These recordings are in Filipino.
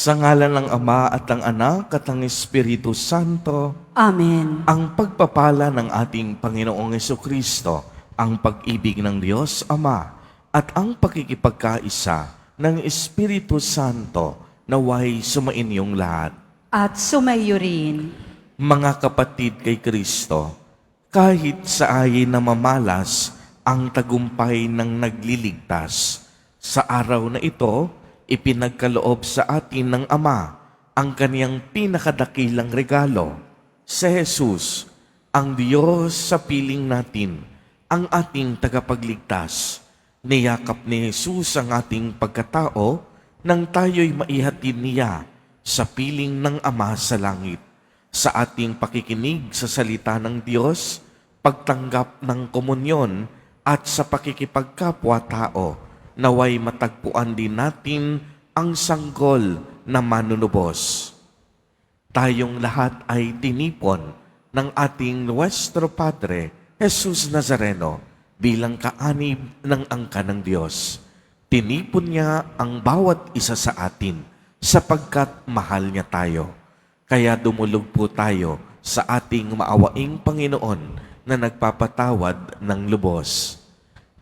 Sa ngalan ng Ama at ng Anak at ng Espiritu Santo, Amen. ang pagpapala ng ating Panginoong Jesucristo, ang pag-ibig ng Diyos Ama, at ang pakikipagkaisa ng Espiritu Santo naway sumainyong lahat. At sumayo rin. Mga kapatid kay Kristo, kahit sa ayin na mamalas ang tagumpay ng nagliligtas, sa araw na ito, ipinagkaloob sa atin ng Ama ang kaniyang pinakadakilang regalo, si Jesus, ang Diyos sa piling natin, ang ating tagapagligtas. Niyakap ni Jesus ang ating pagkatao nang tayo'y maihatid niya sa piling ng Ama sa langit. Sa ating pakikinig sa salita ng Diyos, pagtanggap ng komunyon at sa pakikipagkapwa-tao, naway matagpuan din natin ang sanggol na manunubos. Tayong lahat ay tinipon ng ating Nuestro Padre, Jesus Nazareno, bilang kaanib ng angka ng Diyos. Tinipon niya ang bawat isa sa atin sapagkat mahal niya tayo. Kaya dumulog po tayo sa ating maawaing Panginoon na nagpapatawad ng lubos.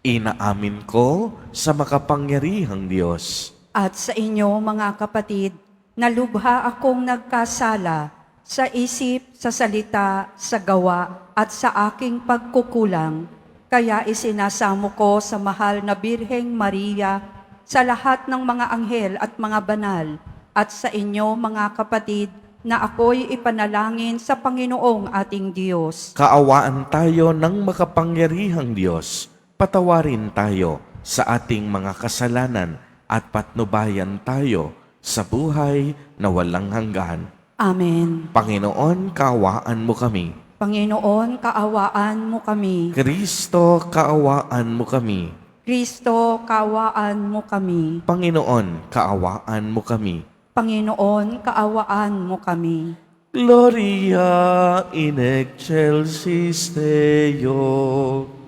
Inaamin ko sa makapangyarihang Diyos At sa inyo, mga kapatid, na lubha akong nagkasala sa isip, sa salita, sa gawa, at sa aking pagkukulang. Kaya isinasamo ko sa mahal na Birheng Maria, sa lahat ng mga anghel at mga banal, at sa inyo, mga kapatid, na ako'y ipanalangin sa Panginoong ating Diyos. Kaawaan tayo ng makapangyarihang Diyos. Patawarin tayo sa ating mga kasalanan at patnubayan tayo sa buhay na walang hanggan. Amen. Panginoon, kaawaan mo kami. Panginoon, kaawaan mo kami. Kristo, kaawaan mo kami. Kristo, kaawaan mo kami. Panginoon, kaawaan mo kami. Panginoon, kaawaan mo kami. Gloria in excelsis Deo.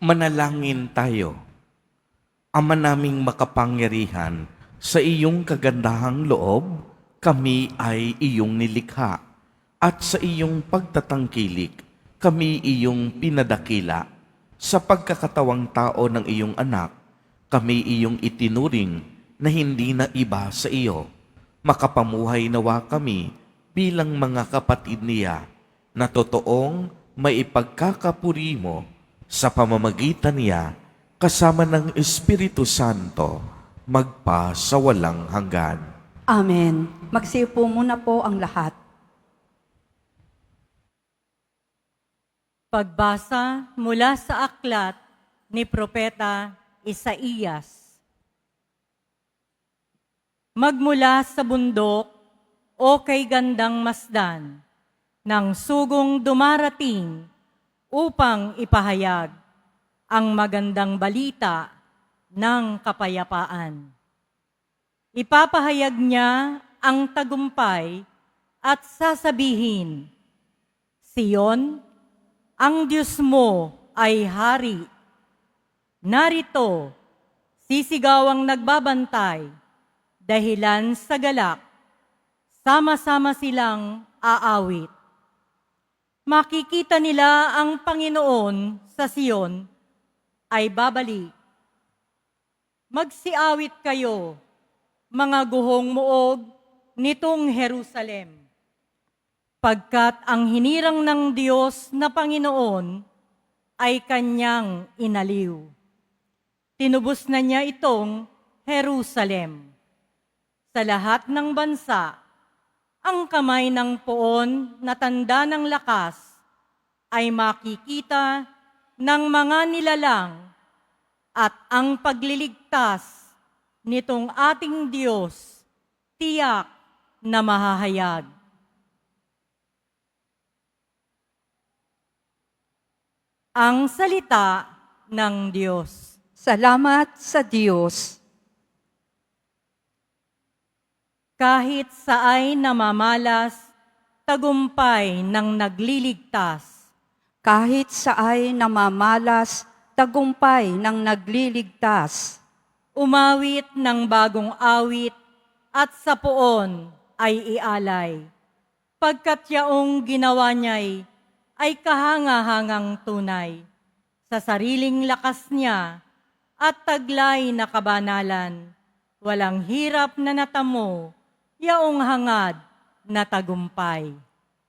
Manalangin tayo. Ama naming makapangyarihan, sa iyong kagandahang loob, kami ay iyong nilikha. At sa iyong pagtatangkilik, kami iyong pinadakila. Sa pagkakatawang tao ng iyong anak, kami iyong itinuring na hindi na iba sa iyo. Makapamuhay nawa kami bilang mga kapatid niya na totoong may ipagkakapuri mo sa pamamagitan niya kasama ng Espiritu Santo magpa sa walang hanggan. Amen. Magsiupo muna po ang lahat. Pagbasa mula sa aklat ni Propeta Isaías. Magmula sa bundok o kay gandang masdan, ng sugong dumarating upang ipahayag ang magandang balita ng kapayapaan. Ipapahayag niya ang tagumpay at sasabihin, Sion, ang Diyos mo ay hari. Narito, sisigawang nagbabantay, dahilan sa galak, sama-sama silang aawit. Makikita nila ang Panginoon sa Sion ay babalik. Magsiawit kayo, mga guhong muog nitong Jerusalem, pagkat ang hinirang ng Diyos na Panginoon ay kanyang inaliw. Tinubos na niya itong Jerusalem. Sa lahat ng bansa, ang kamay ng poon na tanda ng lakas ay makikita ng mga nilalang at ang pagliligtas nitong ating Diyos tiyak na mahahayag. Ang salita ng Diyos. Salamat sa Diyos. Kahit saay namamalas, tagumpay ng nagliligtas. Kahit saay namamalas, tagumpay ng nagliligtas. Umawit ng bagong awit at sa poon ay ialay. Pagkat yaong ginawa niya'y ay kahanga-hangang tunay. Sa sariling lakas niya at taglay na kabanalan, walang hirap na natamo, yaong hangad na tagumpay.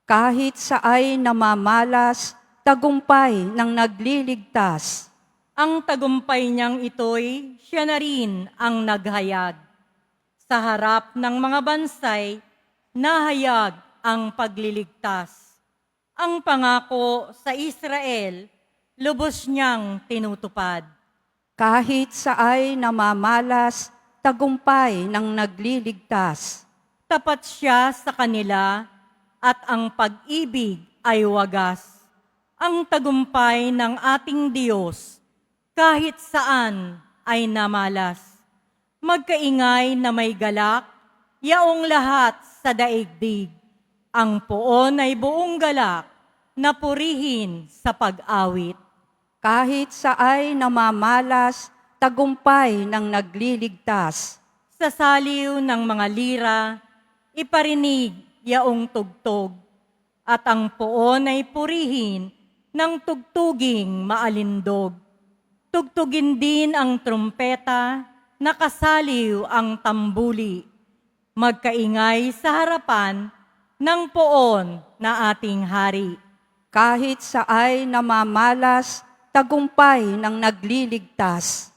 Kahit saay namamalas, tagumpay ng nagliligtas. Ang tagumpay niyang ito'y siya na rin ang naghayag. Sa harap ng mga bansay, nahayag ang pagliligtas. Ang pangako sa Israel, lubos niyang tinutupad. Kahit saay namamalas, tagumpay ng nagliligtas. Tapat siya sa kanila at ang pag-ibig ay wagas. Ang tagumpay ng ating Diyos, kahit saan ay namalas. Magkaingay na may galak, yaong lahat sa daigdig. Ang poon ay buong galak, na purihin sa pag-awit. Kahit saay namamalas, tagumpay ng nagliligtas. Sa saliw ng mga lira, iparinig yaong tugtog, at ang poon ay purihin ng tugtuging maalindog. Tugtugin din ang trumpeta, nakasaliw ang tambuli. Magkaingay sa harapan ng poon na ating hari. Kahit saay namamalas, tagumpay ng nagliligtas.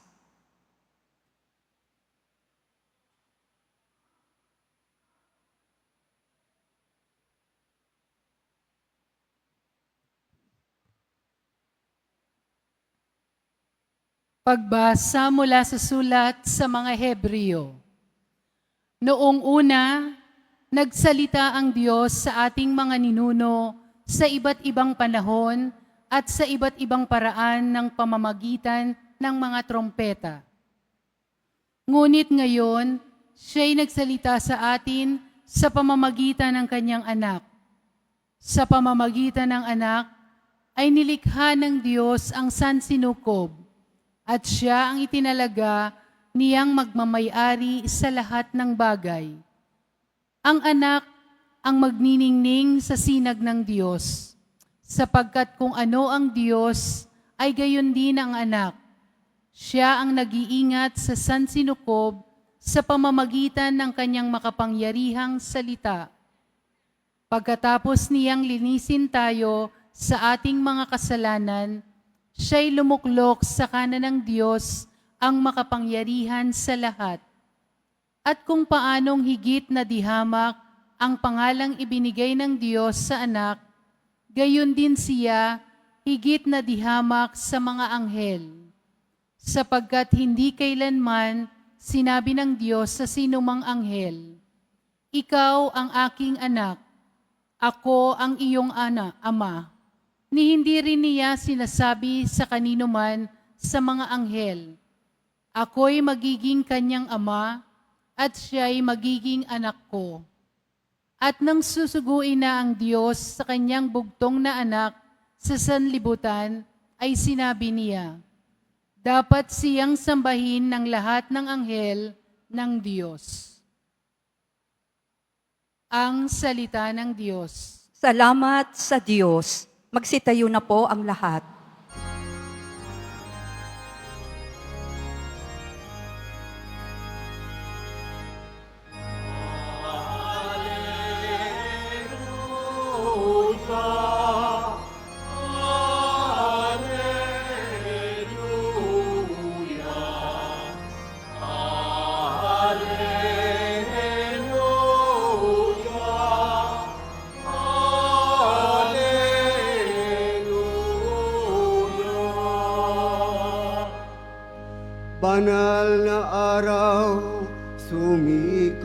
Pagbasa mula sa sulat sa mga Hebreo. Noong una, nagsalita ang Diyos sa ating mga ninuno sa iba't ibang panahon at sa iba't ibang paraan ng pamamagitan ng mga trompeta. Ngunit ngayon, siya'y nagsalita sa atin sa pamamagitan ng kanyang anak. Sa pamamagitan ng anak, ay nilikha ng Diyos ang sansinukob at siya ang itinalaga niyang magmamayari sa lahat ng bagay. Ang anak ang magniningning sa sinag ng Diyos, sapagkat kung ano ang Diyos ay gayon din ang anak. Siya ang nag-iingat sa sansinukob sa pamamagitan ng kanyang makapangyarihang salita. Pagkatapos niyang linisin tayo sa ating mga kasalanan, siya'y lumuklok sa kanan ng Diyos ang makapangyarihan sa lahat. At kung paanong higit na dihamak ang pangalang ibinigay ng Diyos sa anak, gayon din siya higit na dihamak sa mga anghel. Sapagkat hindi kailanman sinabi ng Diyos sa sinumang anghel, "Ikaw ang aking anak, ako ang iyong ama." Ni hindi rin niya sinasabi sa kanino man sa mga anghel, "Ako'y magiging kanyang ama at siya'y magiging anak ko." At nang susuguin na ang Diyos sa kanyang bugtong na anak sa sanlibutan, ay sinabi niya, dapat siyang sambahin ng lahat ng anghel ng Diyos. Ang salita ng Diyos. Salamat sa Diyos. Magsitayo na po ang lahat. Banal na araw, sumikat,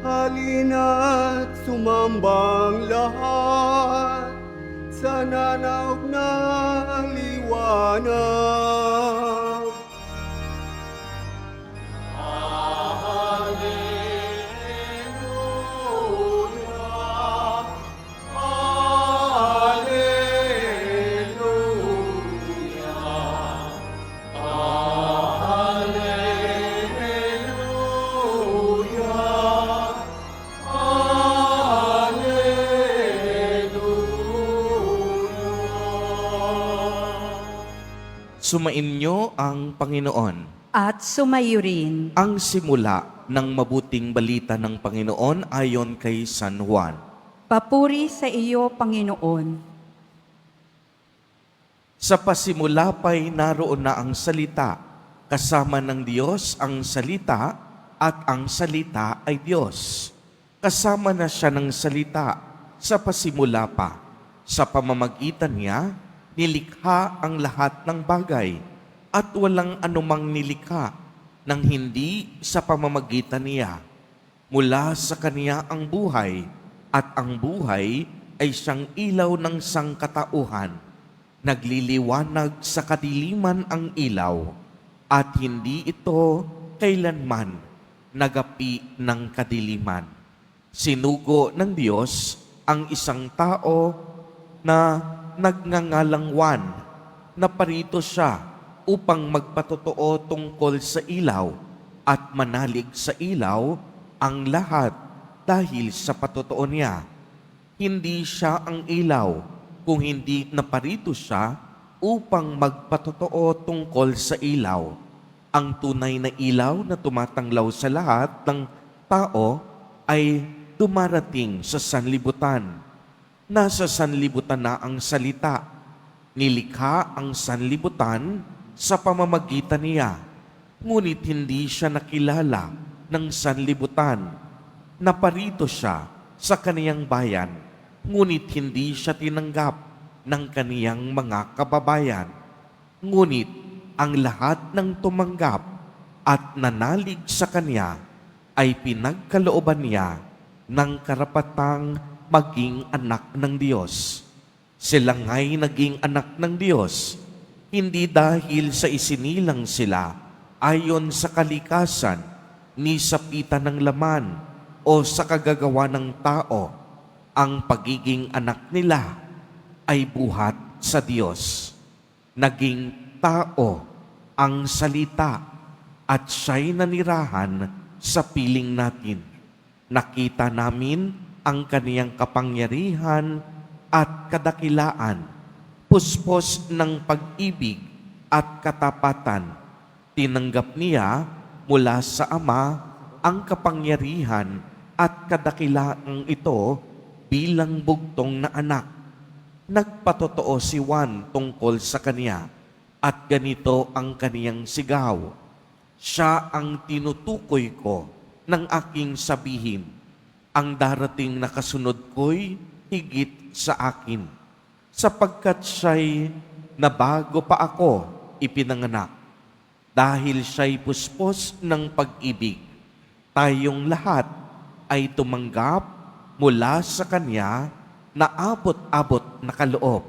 halina't sumambang lahat sa nanaog na liwanag. Sumainyo ang Panginoon. At sumayo rin. Ang simula ng mabuting balita ng Panginoon ayon kay San Juan. Papuri sa iyo, Panginoon. Sa pasimula pa'y naroon na ang salita, kasama ng Diyos ang salita, at ang salita ay Diyos. Kasama na siya ng salita sa pasimula pa. Sa pamamagitan niya, nilikha ang lahat ng bagay, at walang anumang nilikha nang hindi sa pamamagitan niya. Mula sa kaniya ang buhay, at ang buhay ay siyang ilaw ng sangkatauhan. Nagliliwanag sa kadiliman ang ilaw, at hindi ito kailanman nagapi ng kadiliman. Sinugo ng Diyos ang isang tao na nagngangalang Juan, na parito siya upang magpatotoo tungkol sa ilaw at manalig sa ilaw ang lahat dahil sa patotoo niya. Hindi siya ang ilaw kung hindi naparito siya upang magpatotoo tungkol sa ilaw. Ang tunay na ilaw na tumatanglaw sa lahat ng tao ay dumarating sa sanlibutan. Nasa sanlibutan na ang salita. Nilikha ang sanlibutan sa pamamagitan niya. Ngunit hindi siya nakilala ng sanlibutan. Naparito siya sa kaniyang bayan, ngunit hindi siya tinanggap ng kaniyang mga kababayan. Ngunit ang lahat ng tumanggap at nanalig sa kanya ay pinagkalooban niya ng karapatang maging anak ng Diyos. Sila nga'y naging anak ng Diyos, hindi dahil sa isinilang sila ayon sa kalikasan, ni sa pita ng laman o sa kagagawa ng tao. Ang pagiging anak nila ay buhat sa Diyos. Naging tao ang salita at siya'y nanirahan sa piling natin. Nakita namin ang kaniyang kapangyarihan at kadakilaan, puspos ng pag-ibig at katapatan. Tinanggap niya mula sa Ama ang kapangyarihan at kadakilaang ito bilang bugtong na anak. Nagpatotoo si Juan tungkol sa kaniya at ganito ang kaniyang sigaw. Siya ang tinutukoy ko ng aking sabihin. Ang darating na kasunod ko'y higit sa akin, sapagkat siya'y nabago pa ako ipinanganak. Dahil siya'y puspos ng pag-ibig, tayong lahat ay tumanggap mula sa Kanya na abot-abot na kaloob,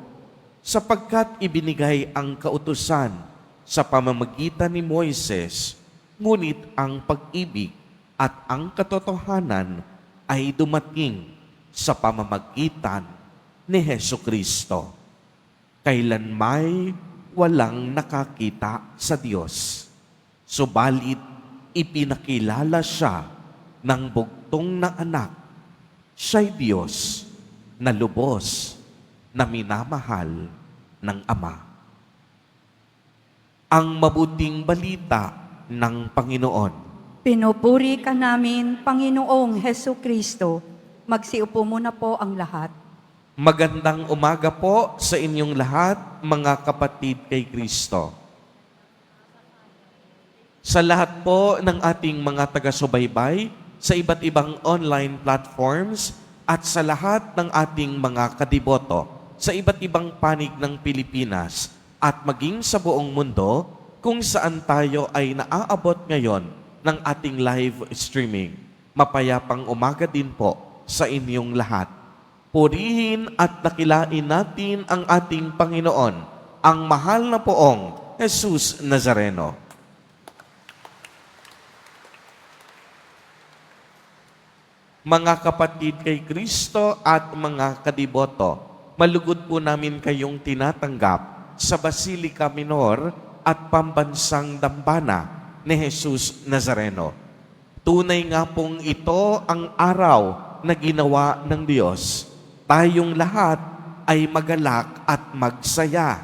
sapagkat ibinigay ang kautusan sa pamamagitan ni Moises, ngunit ang pag-ibig at ang katotohanan ay dumating sa pamamagitan ni Hesukristo. Kailanmay walang nakakita sa Diyos, subalit ipinakilala siya ng bugtong na anak. Siya'y Diyos na lubos na minamahal ng Ama. Ang mabuting balita ng Panginoon. Pinupuri ka namin, Panginoong Heso Kristo. Magsiupo muna po ang lahat. Magandang umaga po sa inyong lahat, mga kapatid kay Kristo. Sa lahat po ng ating mga taga-subaybay, sa iba't ibang online platforms, at sa lahat ng ating mga kadiboto, sa iba't ibang panig ng Pilipinas, at maging sa buong mundo, kung saan tayo ay naaabot ngayon ng ating live streaming. Mapayapang umaga din po sa inyong lahat. Purihin at dakilain natin ang ating Panginoon, ang mahal na poong Jesus Nazareno. Mga kapatid kay Kristo at mga kadiboto, malugod po namin kayong tinatanggap sa Basilica Minor at Pambansang Dambana ni Jesus Nazareno. Tunay nga pong ito ang araw na ginawa ng Diyos. Tayong lahat ay magalak at magsaya.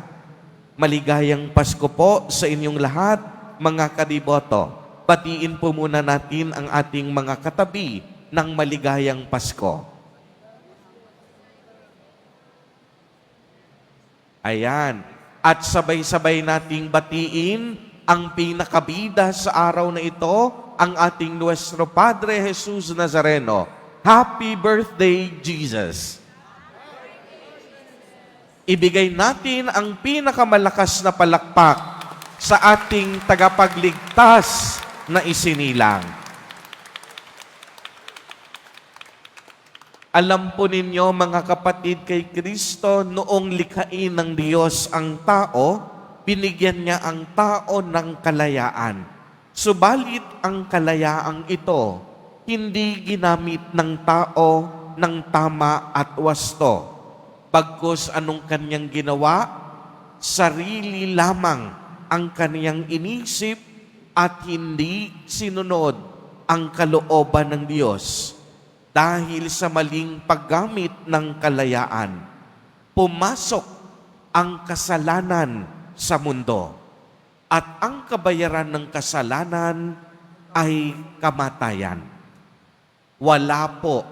Maligayang Pasko po sa inyong lahat, mga kadiboto. Batiin po muna natin ang ating mga katabi ng maligayang Pasko. Ayan. At sabay-sabay nating batiin ang pinakabida sa araw na ito, ang ating Nuestro Padre Jesus Nazareno. Happy birthday, Jesus! Ibigay natin ang pinakamalakas na palakpak sa ating tagapagligtas na isinilang. Alam po ninyo, mga kapatid kay Kristo, noong likhain ng Diyos ang tao, binigyan niya ang tao ng kalayaan. Subalit ang kalayaang ito, hindi ginamit ng tao ng tama at wasto. Pagkus anong kanyang ginawa, sarili lamang ang kanyang inisip at hindi sinunod ang kalooban ng Diyos. Dahil sa maling paggamit ng kalayaan, pumasok ang kasalanan sa mundo. At ang kabayaran ng kasalanan ay kamatayan. Wala po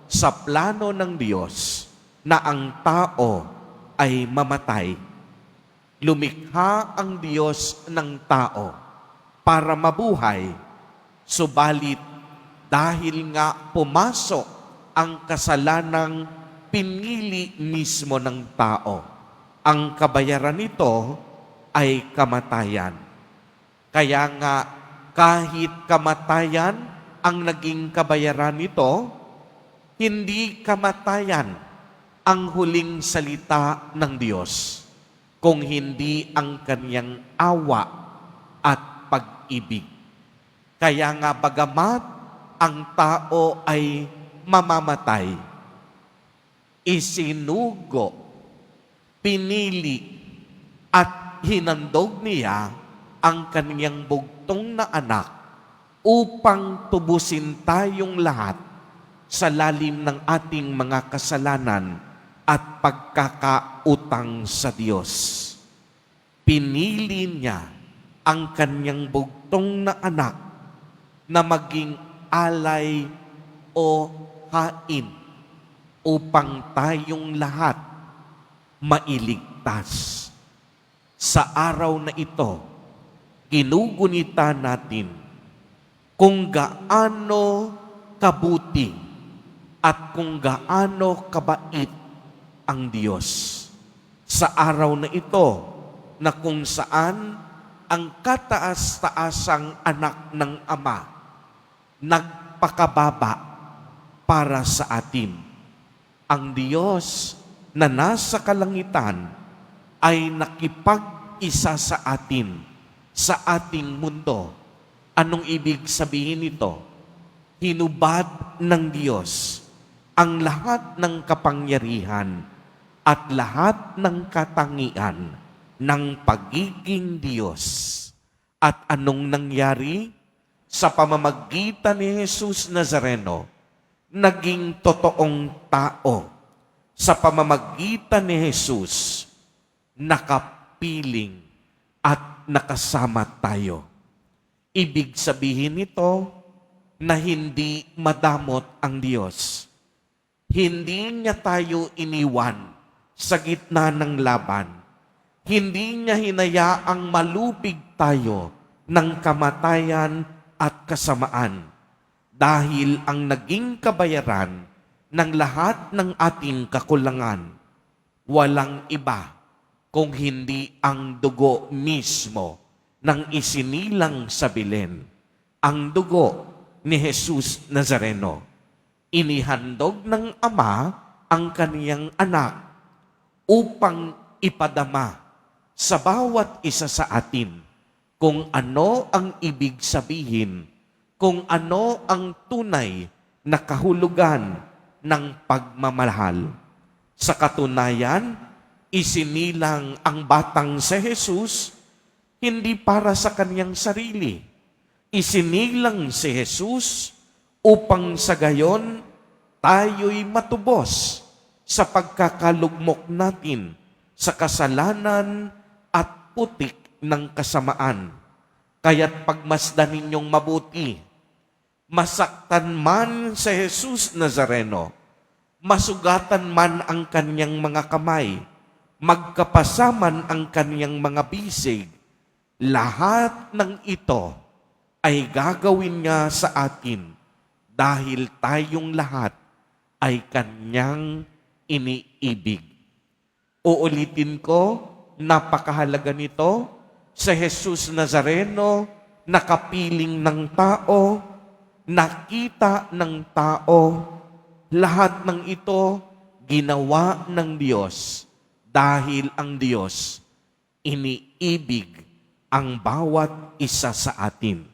sa plano ng Diyos na ang tao ay mamatay. Lumikha ang Diyos ng tao para mabuhay, subalit dahil nga pumasok ang kasalanang pinili mismo ng tao, ang kabayaran nito ay kamatayan. Kaya nga kahit kamatayan ang naging kabayaran nito, hindi kamatayan ang huling salita ng Diyos, kung hindi ang kanyang awa at pag-ibig. Kaya nga bagamat ang tao ay mamamatay, isinugo pinili at hinandog niya ang kaniyang bugtong na anak upang tubusin tayong lahat sa lalim ng ating mga kasalanan at pagkakautang sa Diyos. Pinili niya ang kaniyang bugtong na anak na maging alay o hain upang tayong lahat mailigtas. Sa araw na ito, ginugunita natin kung gaano kabuti at kung gaano kabait ang Diyos. Sa araw na ito, na kung saan ang kataas-taasang anak ng Ama nagpakababa para sa atin. Ang Diyos na nasa kalangitan ay nakipag-isa sa atin, sa ating mundo. Anong ibig sabihin nito? Hinubad ng Diyos ang lahat ng kapangyarihan at lahat ng katangian ng pagiging Diyos. At anong nangyari? Sa pamamagitan ni Jesus Nazareno, naging totoong tao. Sa pamamagitan ni Jesus, nakapiling at nakasama tayo. Ibig sabihin nito na hindi madamot ang Diyos. Hindi niya tayo iniwan sa gitna ng laban. Hindi niya hinayaang malupig tayo ng kamatayan at kasamaan. Dahil ang naging kabayaran ng lahat ng ating kakulangan, walang iba kung hindi ang dugo mismo ng isinilang sa Belen, ang dugo ni Jesus Nazareno. Inihandog ng Ama ang kaniyang anak upang ipadama sa bawat isa sa atin kung ano ang ibig sabihin, kung ano ang tunay na kahulugan ng pagmamahal. Sa katunayan, isinilang ang batang si Jesus hindi para sa kaniyang sarili. Isinilang si Jesus upang sa gayon tayo'y matubos sa pagkakalugmok natin sa kasalanan at putik ng kasamaan. Kaya't pagmasdan ninyong mabuti, masaktan man si Jesus Nazareno, masugatan man ang kaniyang mga kamay, magkapasaman ang kaniyang mga bisig, lahat ng ito ay gagawin niya sa atin dahil tayong lahat ay kaniyang iniibig. Uulitin ko, napakahalaga nito, sa Jesus Nazareno, nakapiling ng tao, nakita ng tao, lahat ng ito ginawa ng Diyos dahil ang Diyos iniibig ang bawat isa sa atin.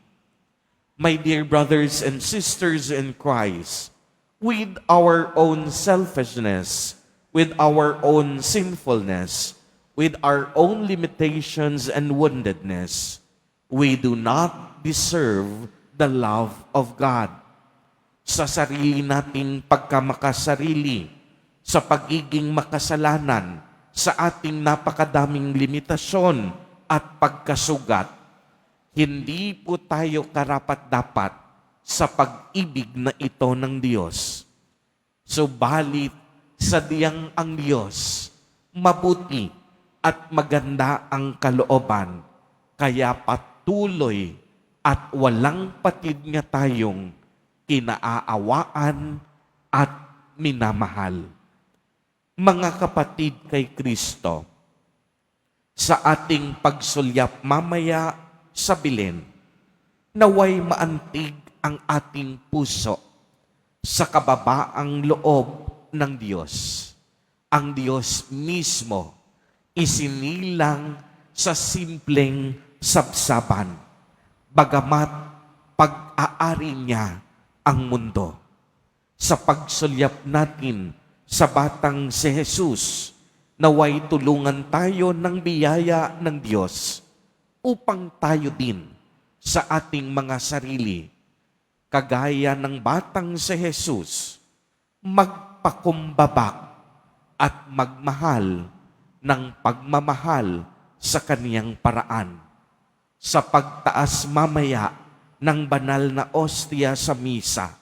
My dear brothers and sisters in Christ, with our own selfishness, with our own sinfulness, with our own limitations and woundedness, we do not deserve the love of God. Sa sarili nating pagkamakasarili, sa pagiging makasalanan, sa ating napakadaming limitasyon at pagkasugat, hindi po tayo karapat-dapat sa pag-ibig na ito ng Diyos. Subalit, sa diyang ang Diyos, mabuti at maganda ang kalooban, kaya patuloy at walang patid nga tayong kinaawaan at minamahal. Mga kapatid kay Kristo, sa ating pagsulyap mamaya sa Belen, naway maantig ang ating puso sa kababaang loob ng Diyos. Ang Diyos mismo isinilang sa simpleng sabsaban, bagamat pag-aari niya ang mundo. Sa pagsulyap natin sa batang si Jesus Naway tulungan tayo ng biyaya ng Diyos upang tayo din sa ating mga sarili, kagaya ng batang si Jesus, magpakumbaba at magmahal ng pagmamahal sa kaniyang paraan. Sa pagtaas mamaya ng banal na ostia sa misa,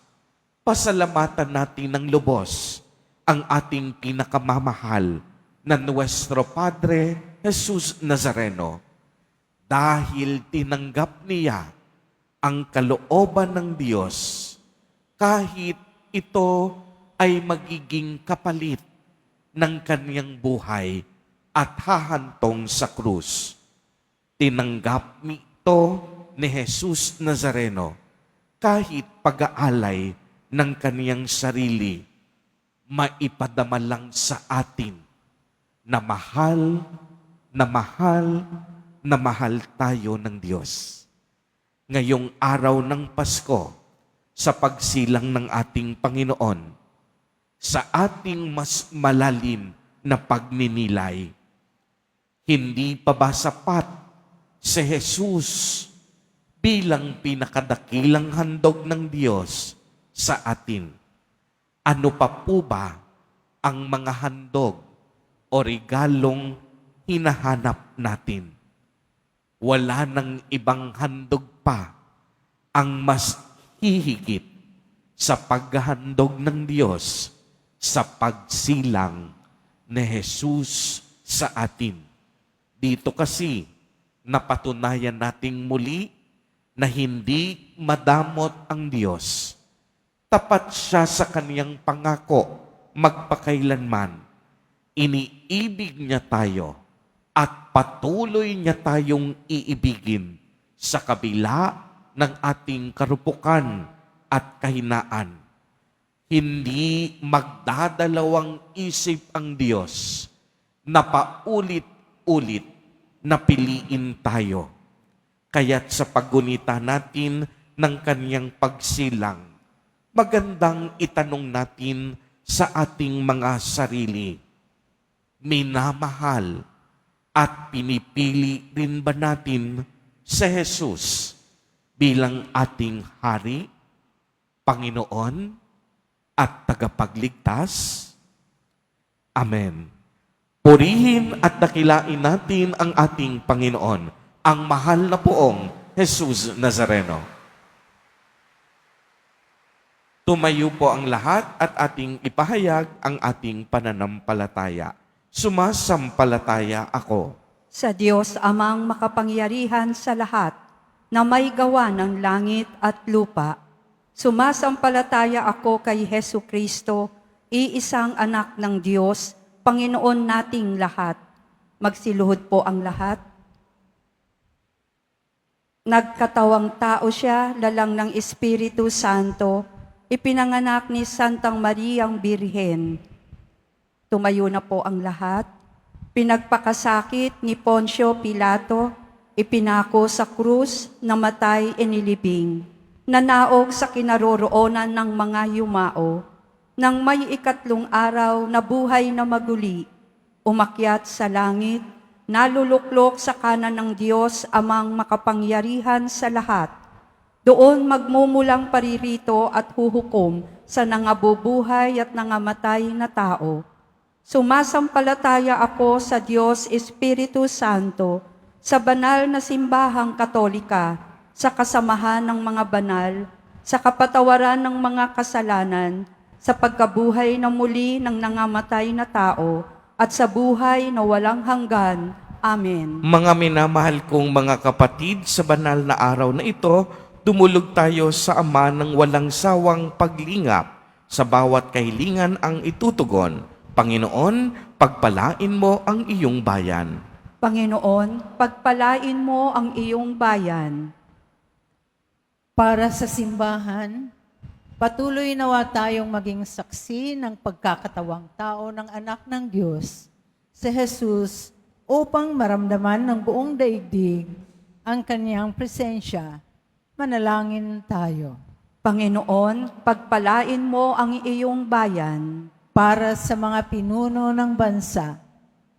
pasalamatan natin ng lubos ang ating pinakamamahal na Nuestro Padre Jesus Nazareno, dahil tinanggap niya ang kalooban ng Diyos kahit ito ay magiging kapalit ng kaniyang buhay at hahantong sa krus. Tinanggap ito ni Jesus Nazareno kahit pag-aalay ng kaniyang sarili, maipadama lang sa atin na mahal, na mahal, na mahal tayo ng Diyos. Ngayong araw ng Pasko, sa pagsilang ng ating Panginoon, sa ating mas malalim na pagninilay, hindi pa ba sapat si Jesus bilang pinakadakilang handog ng Diyos sa atin? Ano pa po ba ang mga handog o regalong hinahanap natin? Wala nang ibang handog pa ang mas hihigit sa paghahandog ng Diyos sa pagsilang ni Jesus sa atin. Dito kasi napatunayan nating muli na hindi madamot ang Diyos. Tapat siya sa kaniyang pangako magpakailanman. Iniibig niya tayo at patuloy niya tayong iibigin sa kabila ng ating karupukan at kahinaan. Hindi magdadalawang isip ang Diyos na paulit-ulit na piliin tayo. Kaya't sa paggunita natin ng kaniyang pagsilang, magandang itanong natin sa ating mga sarili, minamahal at pinipili rin ba natin si Jesus bilang ating Hari, Panginoon, at tagapagligtas? Amen. Purihin at dakilain natin ang ating Panginoon, ang mahal na poong Jesus Nazareno. Tumayo po ang lahat at ating ipahayag ang ating pananampalataya. Sumasampalataya ako Sa Diyos amang makapangyarihan sa lahat, na may gawa ng langit at lupa. Sumasampalataya ako kay Hesu Kristo, iisang anak ng Diyos, Panginoon nating lahat. Magsiluhod po ang lahat. Nagkatawang tao siya, lalang ng Espiritu Santo, ipinanganak ni Santang Mariang Birhen. Tumayo na po ang lahat. Pinagpakasakit ni Poncio Pilato, ipinako sa krus, namatay inilibing. Nanaog sa kinaroroonan ng mga yumao. Nang may 3 araw na buhay na maguli, umakyat sa langit, naluluklok sa kanan ng Diyos amang makapangyarihan sa lahat. Doon magmumulang paririto at huhukom sa nangabubuhay at nangamatay na tao. Sumasampalataya ako sa Diyos Espiritu Santo, sa banal na simbahang katolika, sa kasamahan ng mga banal, sa kapatawaran ng mga kasalanan, sa pagkabuhay na muli ng nangamatay na tao, at sa buhay na walang hanggan. Amen. Mga minamahal kong mga kapatid, sa banal na araw na ito, dumulog tayo sa Ama ng walang sawang paglingap. Sa bawat kahilingan ang itutugon. Panginoon, pagpalain mo ang iyong bayan. Panginoon, pagpalain mo ang iyong bayan. Para sa simbahan, patuloy nawa tayong maging saksi ng pagkakatawang tao ng anak ng Diyos, si Jesus, upang maramdaman ng buong daigdig ang kanyang presensya. Manalangin tayo. Panginoon, pagpalain mo ang iyong bayan. Para sa mga pinuno ng bansa,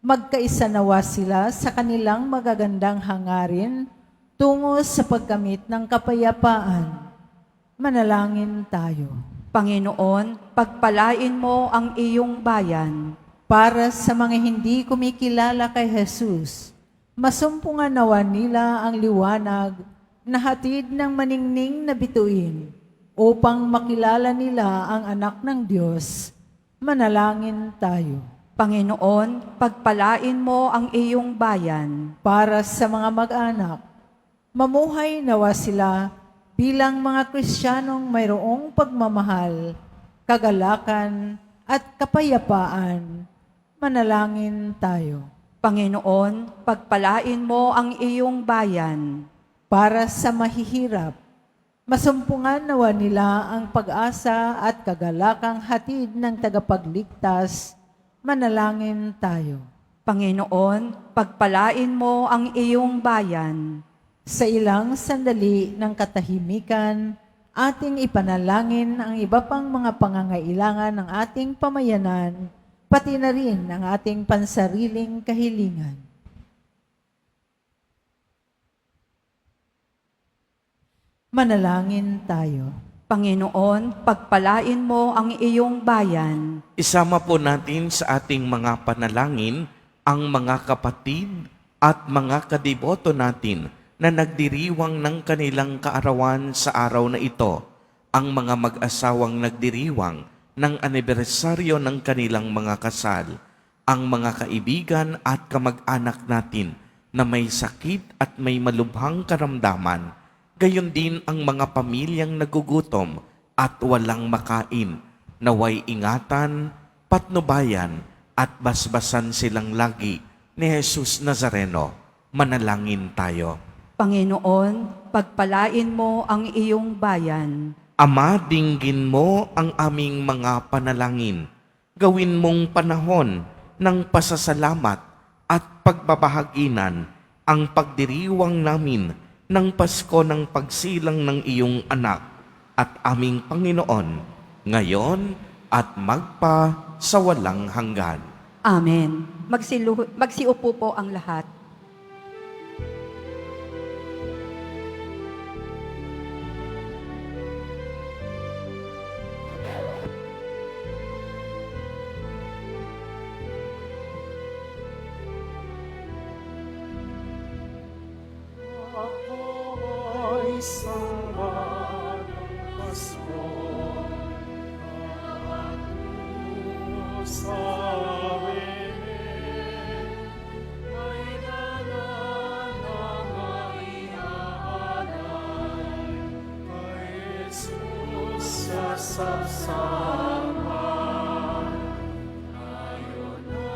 Magkaisa nawa sila sa kanilang magagandang hangarin tungo sa pagkamit ng kapayapaan. Manalangin tayo. Panginoon, pagpalain mo ang iyong bayan. Para sa mga hindi kumikilala kay Jesus, masumpungan nawa nila ang liwanag na hatid ng maningning na bituin upang makilala nila ang anak ng Diyos. Manalangin tayo. Panginoon, pagpalain mo ang iyong bayan. Para sa mga mag-anak, mamuhay nawa sila bilang mga Kristiyanong mayroong pagmamahal, kagalakan at kapayapaan. Manalangin tayo. Panginoon, pagpalain mo ang iyong bayan. Para sa mahihirap, masumpungan nawa nila ang pag-asa at kagalakang hatid ng tagapagligtas. Manalangin tayo. Panginoon, pagpalain mo ang iyong bayan. Sa ilang sandali ng katahimikan, ating ipanalangin ang iba pang mga pangangailangan ng ating pamayanan, pati na rin ang ating pansariling kahilingan. Manalangin tayo. Panginoon, pagpalain mo ang iyong bayan. Isama po natin sa ating mga panalangin ang mga kapatid at mga kadiboto natin na nagdiriwang ng kanilang kaarawan sa araw na ito. Ang mga mag-asawang nagdiriwang ng anibersaryo ng kanilang mga kasal. Ang mga kaibigan at kamag-anak natin na may sakit at may malubhang karamdaman. Gayon din ang mga pamilyang nagugutom at walang makain, naway ingatan, patnubayan at basbasan silang lagi ni Jesus Nazareno. Manalangin tayo. Panginoon, pagpalain mo ang iyong bayan. Ama, dinggin mo ang aming mga panalangin. Gawin mong panahon ng pasasalamat at pagbabahaginan ang pagdiriwang namin ng Pasko ng pagsilang ng iyong anak at aming Panginoon, ngayon at magpa sa walang hanggan. Amen. Magsiupo po ang lahat. Ako'y samba ng Pasko, at sa amin ay dala ng maiaalay kay Jesus sa sabsaman. Ayun na,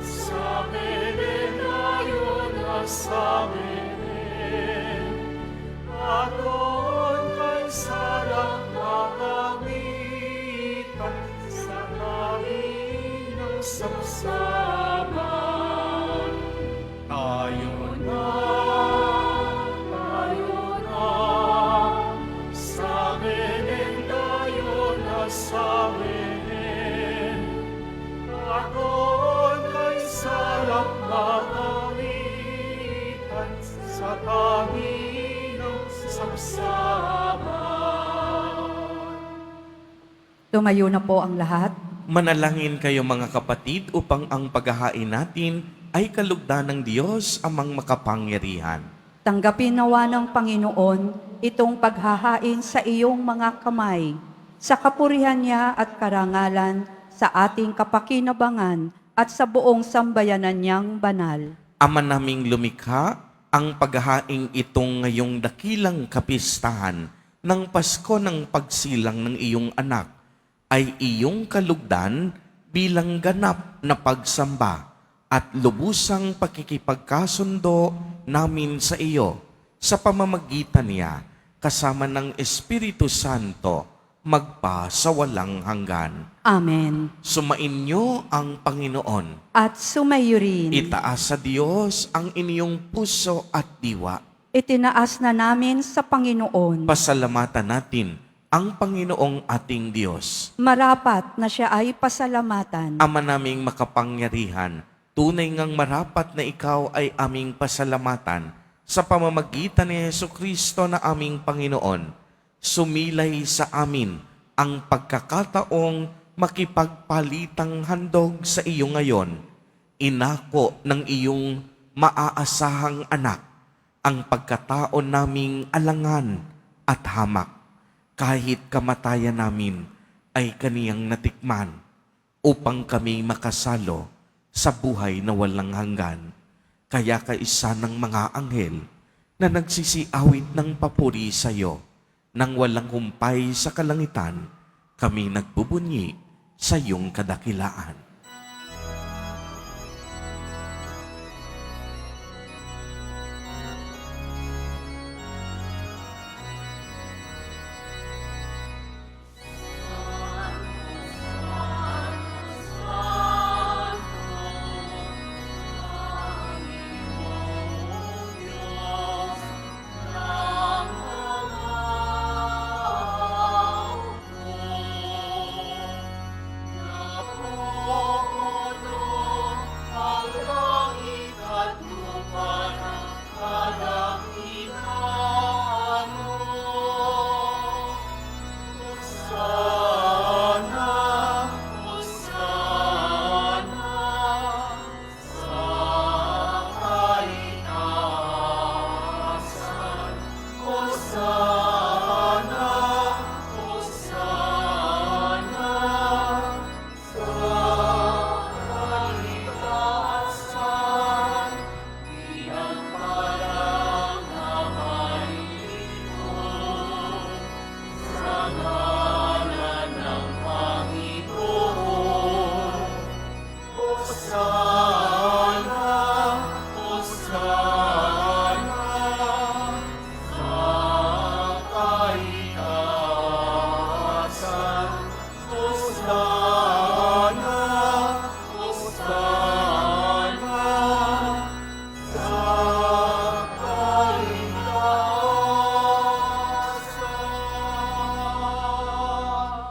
sa Belen, ayun na sa Belen, at doon kay sarang makamitan sa langit ng sabsaman. Tayo na, sa Belen, tayo na sa Belen, at doon kay sarang makamitan sa langit ng sabsaman. Tumayo na po ang lahat. Manalangin kayo mga kapatid upang ang paghahain natin ay kalugdan ng Diyos amang makapangyarihan. Tanggapin nawa ng Panginoon itong paghahain sa iyong mga kamay, sa kapurihan niya at karangalan, sa ating kapakinabangan at sa buong sambayanan niyang banal. Ama naming lumikha, ang paghahaing itong ngayong dakilang kapistahan ng Pasko ng pagsilang ng iyong anak ay iyong kalugdan bilang ganap na pagsamba at lubusang pakikipagkasundo namin sa iyo sa pamamagitan niya kasama ng Espiritu Santo magpa sa walang hanggan. Amen. Sumainyo ang Panginoon. At sumayo rin. Itaas sa Diyos ang inyong puso at diwa. Itinaas na namin sa Panginoon. Pasalamatan natin ang Panginoong ating Diyos. Marapat na siya ay pasalamatan. Ama naming makapangyarihan, tunay ngang marapat na ikaw ay aming pasalamatan sa pamamagitan ni Jesucristo na aming Panginoon. Sumilay sa amin ang pagkakataong makipagpalitang handog sa iyo ngayon. Inako ng iyong maaasahang anak ang pagkataon naming alangan at hamak. Kahit kamatayan namin ay kaniyang natikman upang kami makasalo sa buhay na walang hanggan. Kaya kaisa ng mga anghel na nagsisiawit ng papuri sa iyo, nang walang humpay sa kalangitan, kami nagbubunyi sa iyong kadakilaan.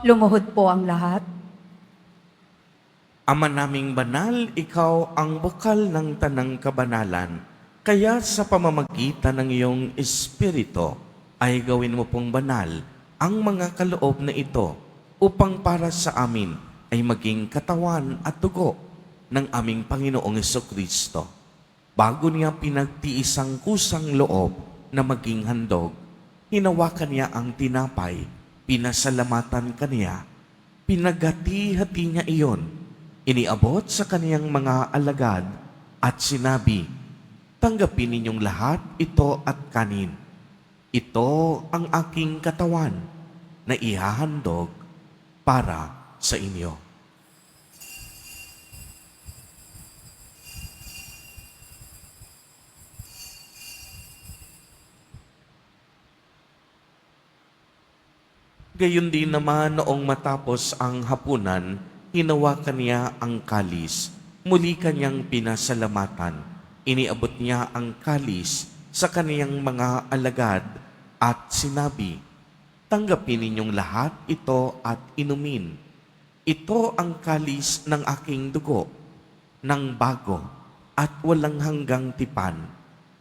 Lumuhod po ang lahat. Ama naming banal, ikaw ang bukal ng tanang kabanalan. Kaya sa pamamagitan ng iyong Espiritu ay gawin mo pong banal ang mga kaloob na ito upang para sa amin ay maging katawan at dugo ng aming Panginoong Jesucristo. Bago niya pinagtiis ang kusang loob na maging handog, hinawakan niya ang tinapay, pinasalamatan kaniya, pinagati-hati niya iyon, iniabot sa kaniyang mga alagad at sinabi, "Tanggapin ninyong lahat ito at kanin. Ito ang aking katawan na ihahandog para sa inyo." Gayon din naman noong matapos ang hapunan, hinawakan niya ang kalis. Muli kanyang pinasalamatan. Iniabot niya ang kalis sa kaniyang mga alagad at sinabi, "Tanggapin ninyong lahat ito at inumin. Ito ang kalis ng aking dugo, ng bago at walang hanggang tipan,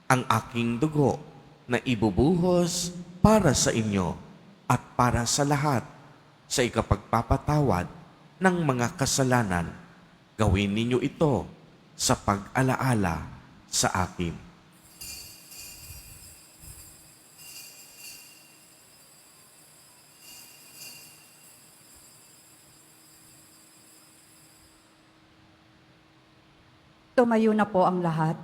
ang aking dugo na ibubuhos para sa inyo at para sa lahat sa ikapagpapatawad ng mga kasalanan. Gawin ninyo ito sa pag-alaala sa akin." Tumayo na po ang lahat.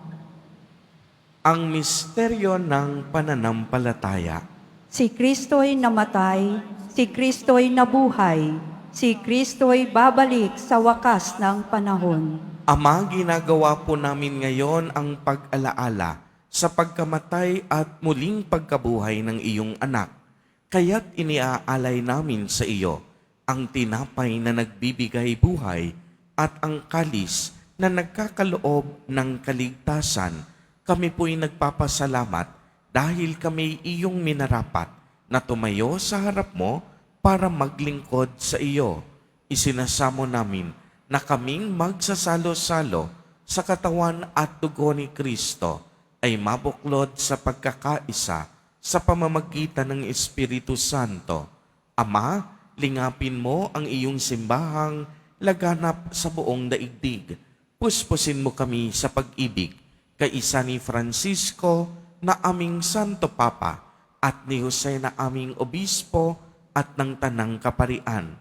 Ang misteryo ng pananampalataya. Si Kristo'y namatay, si Kristo'y nabuhay, si Kristo'y babalik sa wakas ng panahon. Ama, ginagawa po namin ngayon ang pag-alaala sa pagkamatay at muling pagkabuhay ng iyong anak. Kaya't iniaalay namin sa iyo ang tinapay na nagbibigay buhay at ang kalis na nagkakaloob ng kaligtasan. Kami po'y nagpapasalamat dahil kami iyong minarapat na tumayo sa harap mo para maglingkod sa iyo. Isinasamo namin na kaming magsasalo-salo sa katawan at dugo ni Kristo ay mabuklod sa pagkakaisa sa pamamagitan ng Espiritu Santo. Ama, lingapin mo ang iyong simbahang laganap sa buong daigdig. Puspusin mo kami sa pag-ibig kaisa ni Francisco na aming Santo Papa at ni Jose na aming Obispo at ng Tanang Kaparian.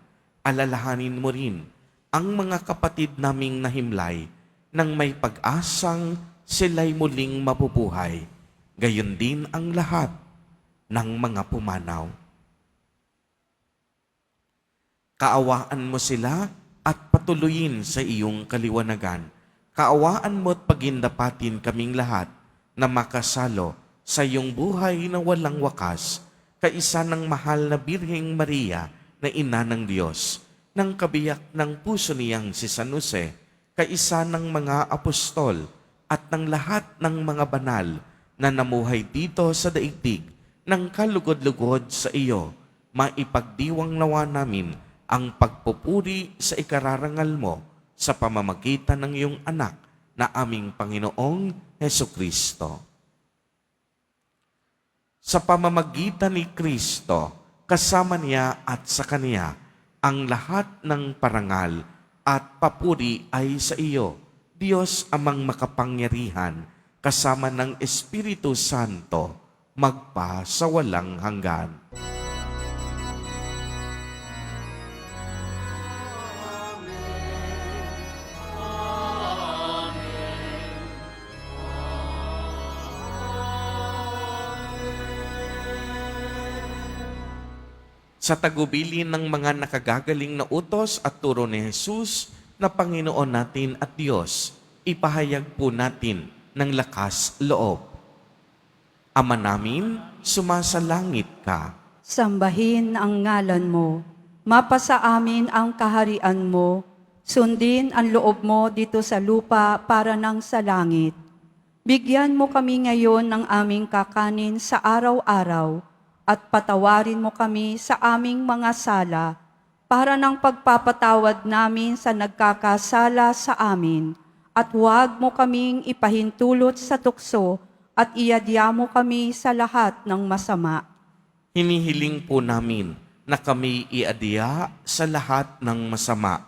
Alalahanin mo rin ang mga kapatid naming nahimlay nang may pag-asang sila'y muling mabubuhay. Gayon din ang lahat ng mga pumanaw. Kaawaan mo sila at patuloyin sa iyong kaliwanagan. Kaawaan mo at pagindapatin kaming lahat na makasalo sa iyong buhay na walang wakas, kaisa ng mahal na Birheng Maria na Ina ng Diyos, ng kabiyak ng puso niyang si San Jose, kaisa ng mga apostol at ng lahat ng mga banal na namuhay dito sa daigdig ng kalugod-lugod sa iyo. Maipagdiwang nawa namin ang pagpupuri sa ikararangal mo sa pamamagitan ng iyong anak na aming Panginoong Hesukristo. Sa pamamagitan ni Kristo, kasama niya at sa Kaniya, ang lahat ng parangal at papuri ay sa iyo, Diyos amang makapangyarihan, kasama ng Espiritu Santo, magpa sa walang hanggan. Sa tagubilin ng mga nakagagaling na utos at turo ni Jesus na Panginoon natin at Diyos, ipahayag po natin ng lakas loob. Ama namin, sumasalangit ka. Sambahin ang ngalan mo. Mapasa amin ang kaharian mo. Sundin ang loob mo dito sa lupa para nang sa langit. Bigyan mo kami ngayon ng aming kakanin sa araw-araw at patawarin mo kami sa aming mga sala para ng pagpapatawad namin sa nagkakasala sa amin. At huwag mo kaming ipahintulot sa tukso at iadya mo kami sa lahat ng masama. Hinihiling po namin na kami iadya sa lahat ng masama.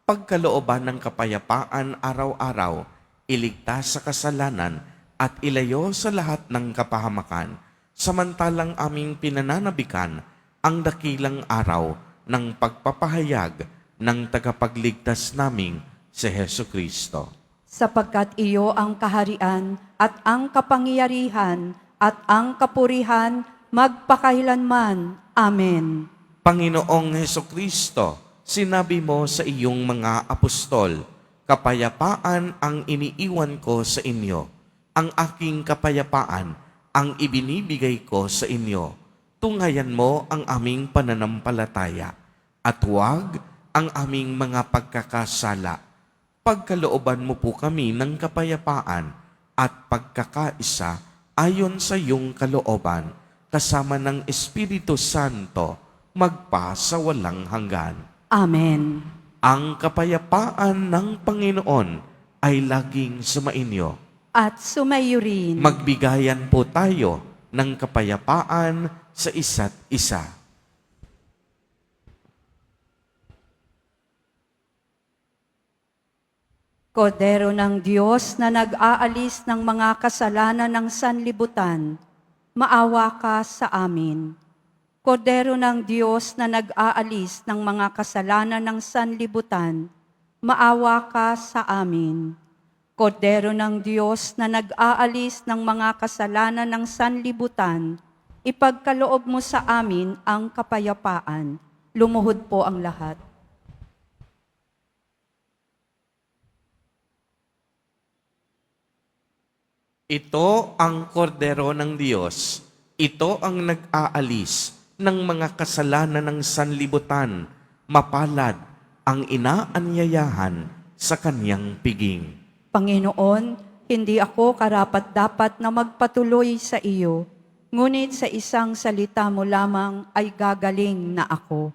Pagkalooban ng kapayapaan araw-araw, iligtas sa kasalanan at ilayo sa lahat ng kapahamakan. Samantalang aming pinananabikan ang dakilang araw ng pagpapahayag ng tagapagligtas naming si Hesukristo. Sapagkat iyo ang kaharian at ang kapangyarihan at ang kapurihan magpakailanman. Amen. Panginoong Hesukristo, sinabi mo sa iyong mga apostol, kapayapaan ang iniiwan ko sa inyo, ang aking kapayapaan ang ibinibigay ko sa inyo. Tunghayan mo ang aming pananampalataya at huwag ang aming mga pagkakasala. Pagkalooban mo po kami ng kapayapaan at pagkakaisa ayon sa iyong kalooban, kasama ng Espiritu Santo, magpa sa walang hanggan. Amen. Ang kapayapaan ng Panginoon ay laging sumainyo. At sumayo rin. Magbigayan po tayo ng kapayapaan sa isa't isa. Kordero ng Diyos na nag-aalis ng mga kasalanan ng sanlibutan, maawa ka sa amin. Kordero ng Diyos na nag-aalis ng mga kasalanan ng sanlibutan, maawa ka sa amin. Kordero ng Diyos na nag-aalis ng mga kasalanan ng sanlibutan, ipagkaloob mo sa amin ang kapayapaan. Lumuhod po ang lahat. Ito ang kordero ng Diyos. Ito ang nag-aalis ng mga kasalanan ng sanlibutan. Mapalad ang inaanyayahan sa kanyang piging. Panginoon, hindi ako karapat-dapat na magpatuloy sa iyo, ngunit sa isang salita mo lamang ay gagaling na ako.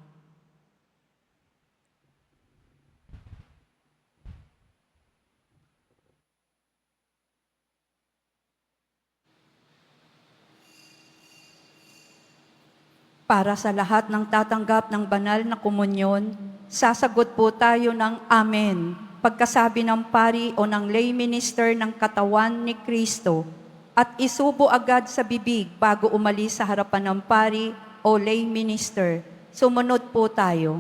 Para sa lahat ng tatanggap ng banal na komunyon, sasagot po tayo ng Amen pagkasabi ng pari o ng lay minister ng katawan ni Kristo at isubo agad sa bibig bago umalis sa harapan ng pari o lay minister. Sumunod po tayo.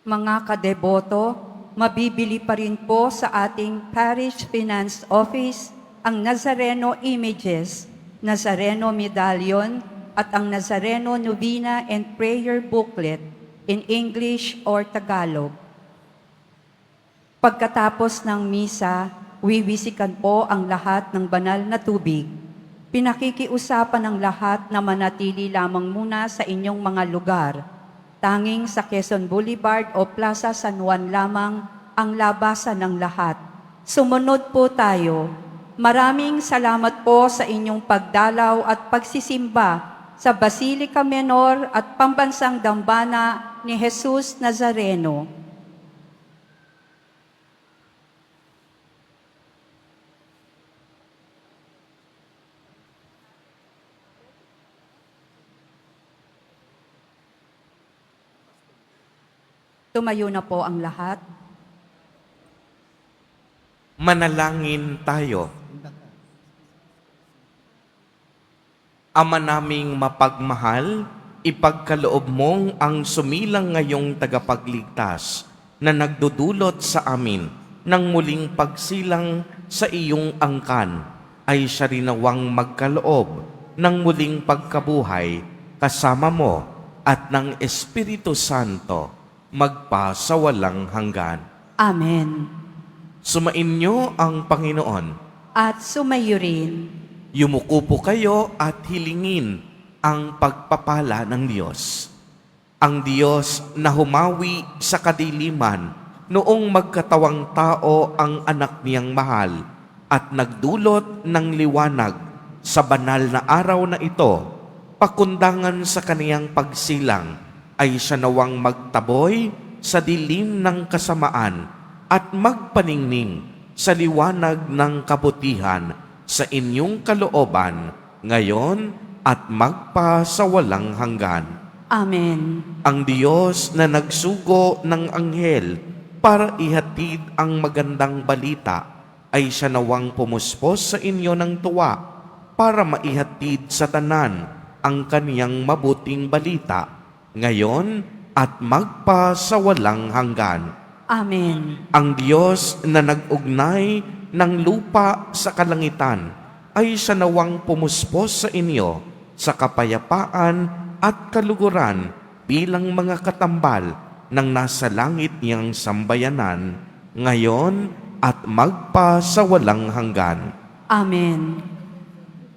Mga kadeboto, mabibili pa rin po sa ating Parish Finance Office ang Nazareno Images, Nazareno Medallion, at ang Nazareno Novena and Prayer Booklet in English or Tagalog. Pagkatapos ng misa, wiwisikan po ang lahat ng banal na tubig. Pinakikiusapan ng lahat na manatili lamang muna sa inyong mga lugar. Tanging sa Quezon Boulevard o Plaza San Juan lamang ang labasan ng lahat. Sumunod po tayo. Maraming salamat po sa inyong pagdalaw at pagsisimba sa Basilica Menor at Pambansang Dambana ni Jesus Nazareno. Tumayo na po ang lahat. Manalangin tayo. Ama naming mapagmahal, ipagkaloob mong ang sumilang ngayong tagapagligtas na nagdudulot sa amin ng muling pagsilang sa iyong angkan ay siya rin nawang magkaloob ng muling pagkabuhay kasama mo at ng Espiritu Santo magpasawalang hanggan. Amen. Sumainyo ang Panginoon. At sumayo rin. Yumuko po kayo at hilingin ang pagpapala ng Diyos. Ang Diyos na humawi sa kadiliman noong magkatawang tao ang anak niyang mahal at nagdulot ng liwanag sa banal na araw na ito, pakundangan sa kaniyang pagsilang, ay siya nawang magtaboy sa dilim ng kasamaan at magpaningning sa liwanag ng kabutihan sa inyong kalooban ngayon at magpasawalang hanggan. Amen. Ang Diyos na nagsugo ng anghel para ihatid ang magandang balita ay siya nawang pumuspos sa inyo ng tuwa para maihatid sa tanan ang kaniyang mabuting balita ngayon at magpasawalang hanggan. Amen. Ang Diyos na nag-ugnay ng lupa sa kalangitan ay siya nawang pumuspos sa inyo sa kapayapaan at kaluguran bilang mga katambal ng nasa langit niyang sambayanan ngayon at magpasawalang hanggan. Amen.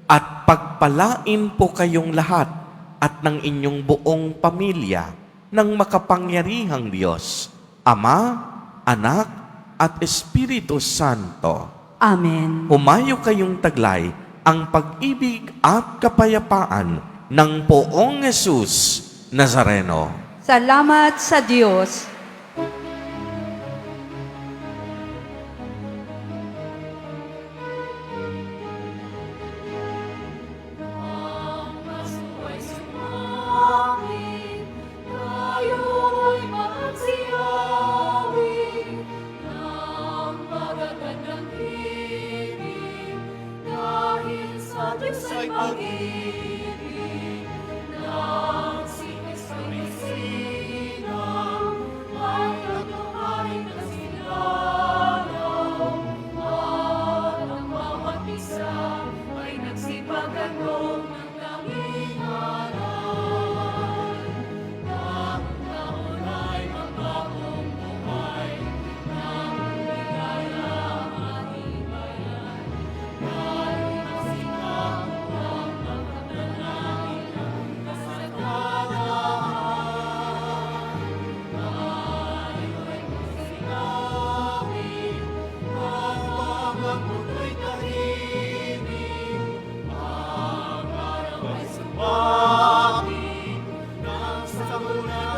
At pagpalain po kayong lahat at ng inyong buong pamilya ng makapangyarihang Diyos, Ama, Anak, at Espiritu Santo. Amen. Humayo kayong taglay ang pag-ibig at kapayapaan ng Poong Jesus Nazareno. Salamat sa Diyos. Ay pag-ibig ng si Cristo Mesina ay nagtuhay na sinalaw at ang bawat isa ay nagsipagano'n ng tangingaran. Ang taon ay magbagong buhay ng ligaya at himayan. Dahil ang sinang ang pagkatanangin ng kasalanan. Tayo ay sinabi, habang mundo'y tahimik, ang araw ay sumagi, nang sa bulan